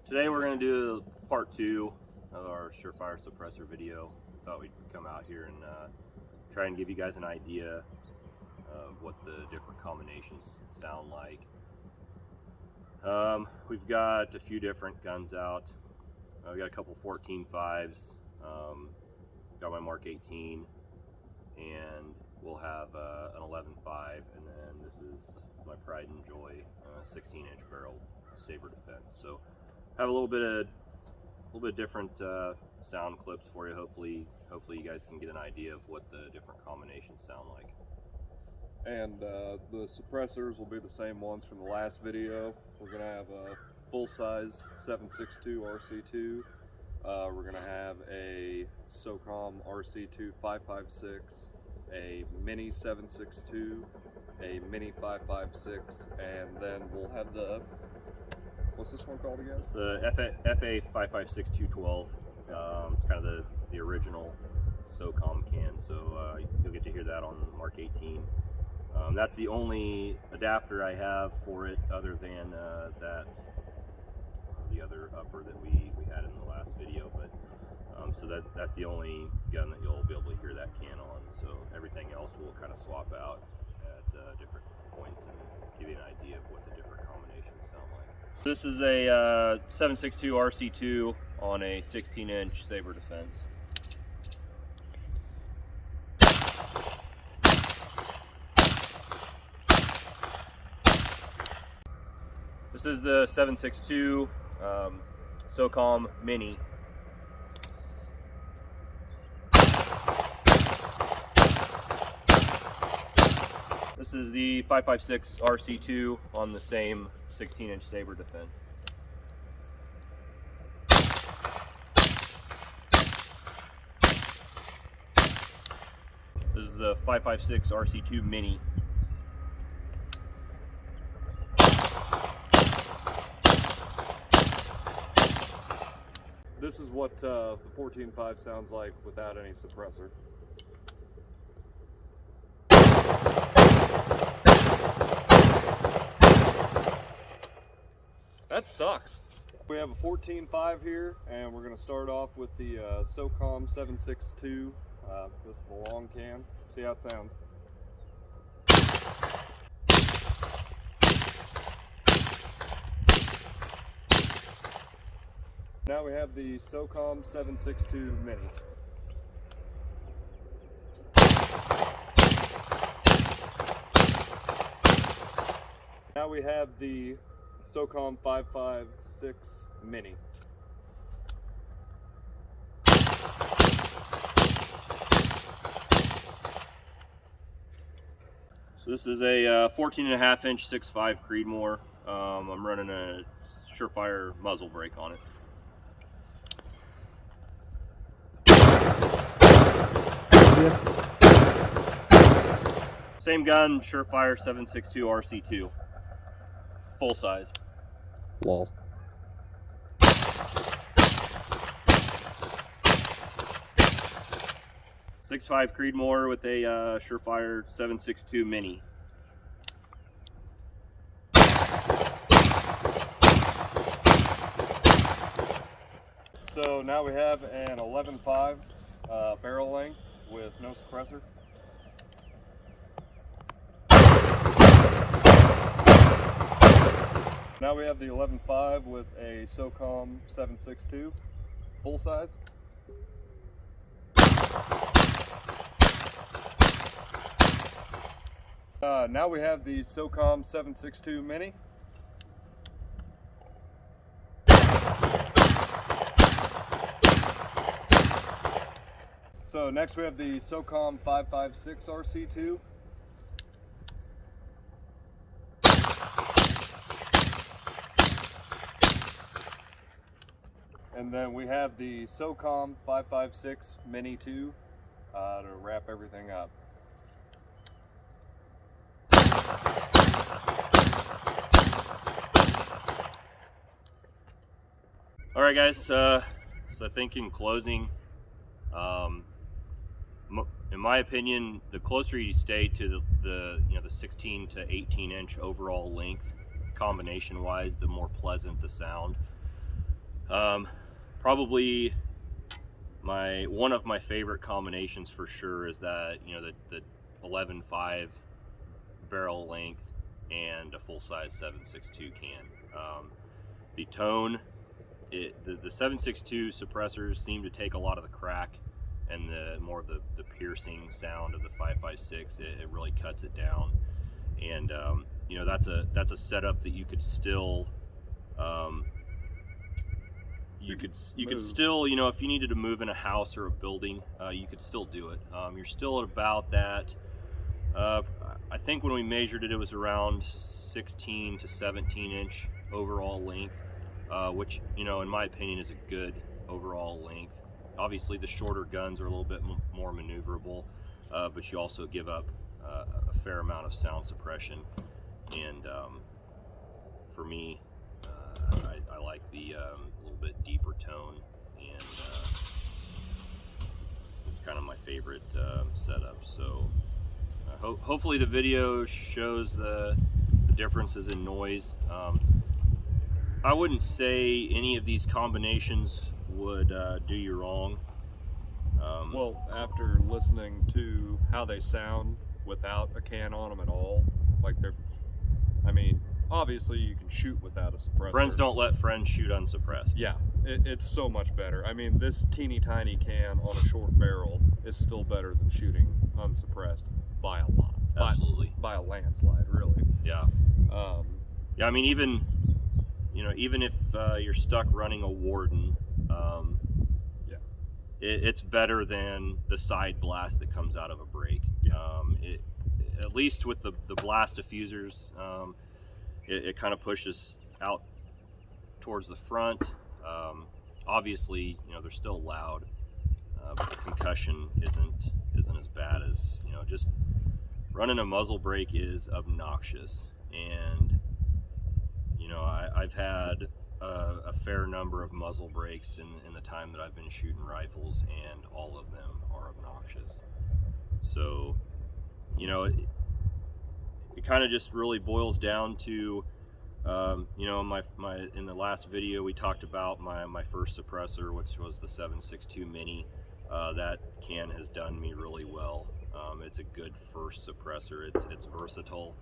Today we're going to do part 2 of our Surefire Suppressor video. We thought we'd come out here and try and give you guys an idea of what the different combinations sound like. We've got a few different guns out. We got a couple 14.5s, got my Mark 18, and we'll have an 11.5, and then this is my pride and joy 16-inch barrel saber defense. So have a little bit different sound clips for you. Hopefully you guys can get an idea of what the different combinations sound like. And the suppressors will be the same ones from the last video. We're going to have a full-size 7.62 RC2. We're going to have a Socom RC2-5.56, a Mini 7.62, a Mini 5.56, and then we'll have the, what's this one called again? It's the FA 5.56 212. It's kind of the original Socom can, so you'll get to hear that on Mark 18. That's the only adapter I have for it, other than the other upper that we had in the last video. But so that's the only gun that you'll be able to hear that can on. So everything else will kind of swap out at different points and give you an idea of what the different combinations sound like. So this is a 7.62 RC2 on a 16-inch saber defense. This is the 7.62 Socom Mini. This is the 5.56 RC2 on the same 16-inch saber defense. This is a 5.56 RC2 Mini. This is what the 14.5 sounds like without any suppressor. That sucks. We have a 14.5 here, and we're going to start off with the Socom 7.62. This is the long can. See how it sounds. Now we have the Socom 7.62 Mini. Now we have the Socom 5.56 Mini. So this is a 14.5-inch 6.5 Creedmoor. I'm running a Surefire muzzle brake on it. Same gun, Surefire 7.62 RC2, full size. Lol. .65 Creedmoor with a Surefire 7.62 Mini. So now we have an 11.5 barrel length with no suppressor. Now we have the 11.5 with a Socom 7.62 full size. Now we have the Socom 7.62 Mini. So next we have the Socom 5.56 RC2. And then we have the Socom 5.56 Mini 2 to wrap everything up. All right, guys. So I think in closing, in my opinion, the closer you stay to the 16 to 18 inch overall length, combination wise, the more pleasant the sound. Probably one of my favorite combinations for sure is that, you know, the 11.5 barrel length and a full-size 7.62 can. The tone, the 7.62 suppressors seem to take a lot of the crack and the more of the piercing sound of the 5.56. It really cuts it down, and you know, that's a setup that you could still you could still, you know, if you needed to move in a house or a building, you could still do it. You're still at about that. I think when we measured it, it was around 16 to 17 inch overall length, which, you know, in my opinion is a good overall length. Obviously the shorter guns are a little bit more maneuverable, but you also give up a fair amount of sound suppression. And for me, I like the little bit deeper tone, and it's kind of my favorite setup. So hopefully the video shows the differences in noise. I wouldn't say any of these combinations would do you wrong. Well, after listening to how they sound without a can on them at all, like I mean, obviously you can shoot without a suppressor. Friends don't let friends shoot unsuppressed. Yeah, it's so much better. I mean, this teeny tiny can on a short barrel is still better than shooting unsuppressed by a lot. Absolutely. By a landslide, really. Yeah. Yeah, I mean, even if you're stuck running a Warden, yeah, it's better than the side blast that comes out of a break. Yeah. At least with the blast diffusers, it kind of pushes out towards the front. Obviously, you know, they're still loud, but the concussion isn't as bad as, you know, just running a muzzle brake is obnoxious. And you know, I've had a fair number of muzzle brakes in the time that I've been shooting rifles, and all of them are obnoxious. So, you know, it kind of just really boils down to, you know, in the last video we talked about my first suppressor, which was the 7.62 Mini. That can has done me really well. It's a good first suppressor. It's versatile.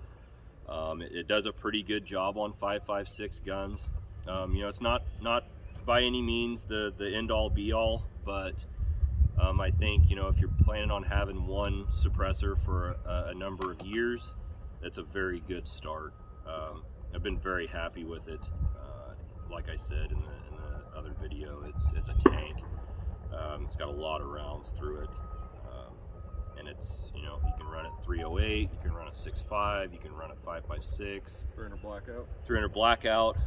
It does a pretty good job on 5.56 guns. You know, it's not by any means the end all be all, but I think, you know, if you're planning on having one suppressor for a number of years, that's a very good start. I've been very happy with it. Like I said in the other video, it's a tank. It's got a lot of rounds through it. And it's, you know, you can run it 308, you can run a 6.5, you can run a 5.56, 300 blackout. 300 blackout.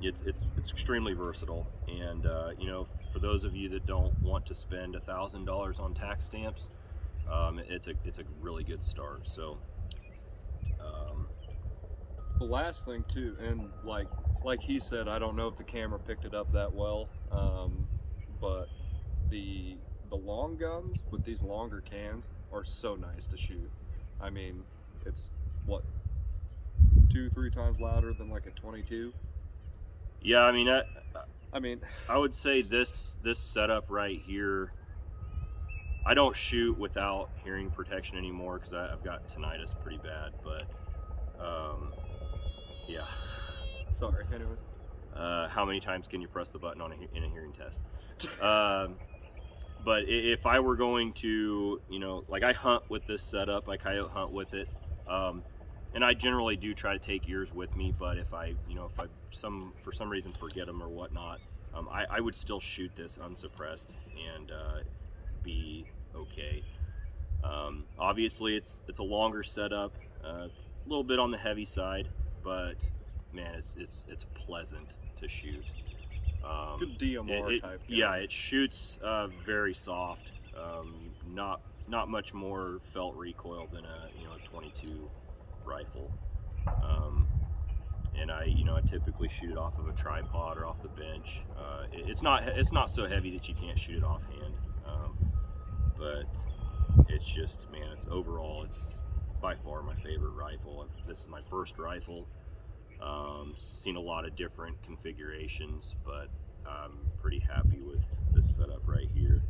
It's extremely versatile, and you know, for those of you that don't want to spend $1,000 on tax stamps, it's a really good start. So the last thing too, and like he said, I don't know if the camera picked it up that well, but the long guns with these longer cans are so nice to shoot. I mean, it's what, 2-3 times louder than like a 22. yeah, I mean, I would say this setup right here, I don't shoot without hearing protection anymore because I've got tinnitus pretty bad, but yeah. Sorry, anyways. How many times can you press the button in a hearing test? But if I were going to, you know, like I hunt with this setup, I coyote hunt with it, and I generally do try to take ears with me. But if I for some reason forget them or whatnot, I would still shoot this unsuppressed and be okay. Obviously, it's a longer setup, a little bit on the heavy side, but man, it's pleasant to shoot. Good DMR type gun. Yeah, it shoots very soft. Not much more felt recoil than a 22 rifle. And I typically shoot it off of a tripod or off the bench. It's not so heavy that you can't shoot it offhand. But it's just, man, it's by far my favorite rifle. This is my first rifle. Seen a lot of different configurations, but I'm pretty happy with this setup right here.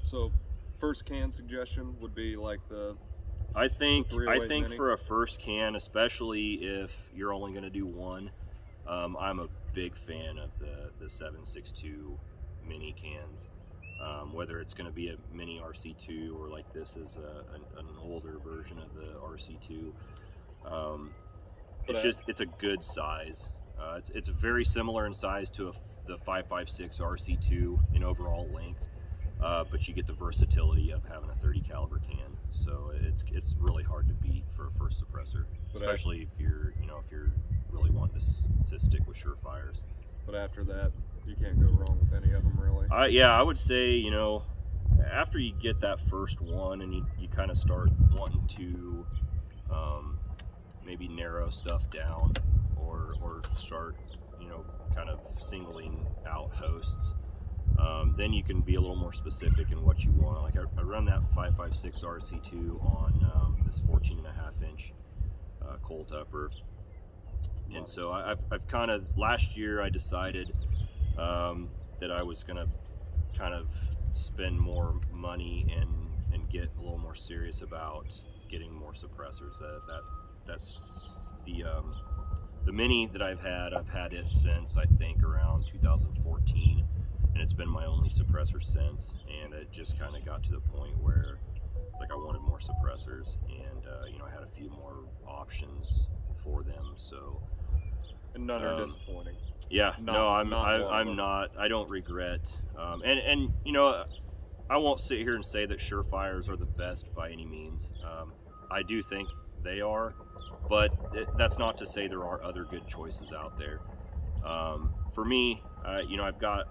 So first can suggestion would be like I think 308 Mini. for a first can, especially if you're only going to do one, I'm a big fan of the 7.62 Mini cans. Whether it's going to be a Mini RC2 or like this is an older version of the RC2. It's a good size. It's very similar in size to the 5.56 RC2 in overall length, but you get the versatility of having a 30 caliber can. So it's really hard to beat for a first suppressor, especially if you're really wanting to stick with Surefires. But after that, you can't go wrong with any of them, really. Yeah, I would say, after you get that first one and you kind of start wanting to maybe narrow stuff down or start, kind of singling out hosts, then you can be a little more specific in what you want. Like I run that 5.56 RC2 on this 14.5 inch Colt upper. And so I've kind of, last year I decided that I was gonna kind of spend more money and get a little more serious about getting more suppressors. That's the Mini that I've had it since I think around 2014, and it's been my only suppressor since. And it just kind of got to the point where like I wanted more suppressors, and I had a few more options for them. So. And none are disappointing. Yeah, I don't regret. And I won't sit here and say that Surefires are the best by any means. I do think they are, but that's not to say there are other good choices out there. For me, I've got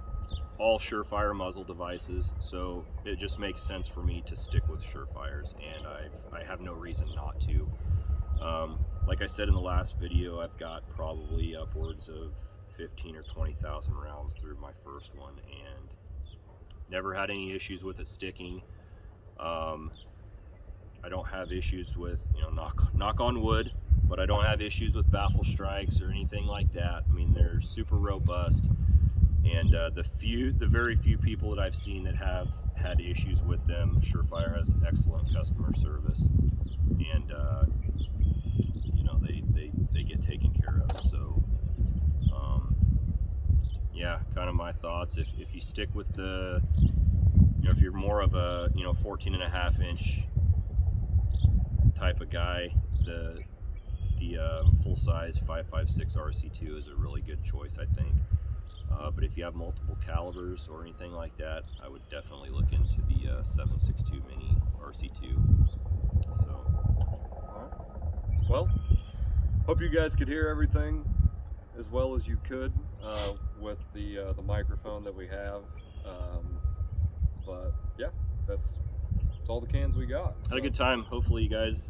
all Surefire muzzle devices, so it just makes sense for me to stick with Surefires, and I have no reason not to. Like I said in the last video, I've got probably upwards of 15 or 20,000 rounds through my first one, and never had any issues with it sticking. I don't have issues with, knock on wood, but I don't have issues with baffle strikes or anything like that. I mean, they're super robust, and the very few people that I've seen that have had issues with them, Surefire has excellent customer service, and they get taken care of. So yeah, kind of my thoughts. If you stick with the, if you're more of a 14.5 inch type of guy, the full size 5.56 RC2 is a really good choice, I think. But if you have multiple calibers or anything like that, I would definitely look into the 7.62 Mini RC2. So, well, hope you guys could hear everything as well as you could with the microphone that we have. But yeah, that's all the cans we got. Had a good time. Hopefully you guys,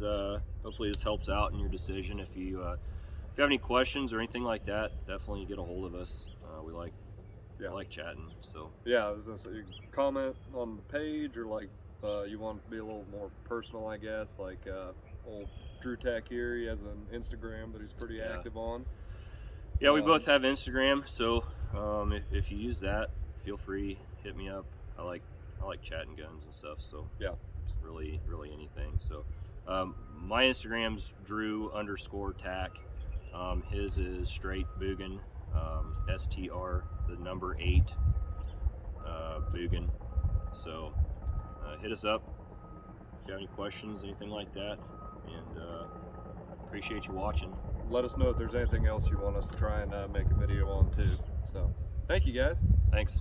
hopefully this helps out in your decision. If you have any questions or anything like that, definitely get a hold of us. We like chatting. So yeah, I was gonna say, you can comment on the page, or like you want to be a little more personal, I guess. Like old Drew Tack here, he has an Instagram that he's pretty active on. Yeah, we both have Instagram, so if you use that, feel free, hit me up. I like chatting guns and stuff, so yeah, it's really anything. So my Instagram's Drew_Tack. His is straight Boogan, STR, the number 8 Boogan. So hit us up if you have any questions, anything like that, and appreciate you watching. Let us know if there's anything else you want us to try and make a video on too. So thank you guys. Thanks.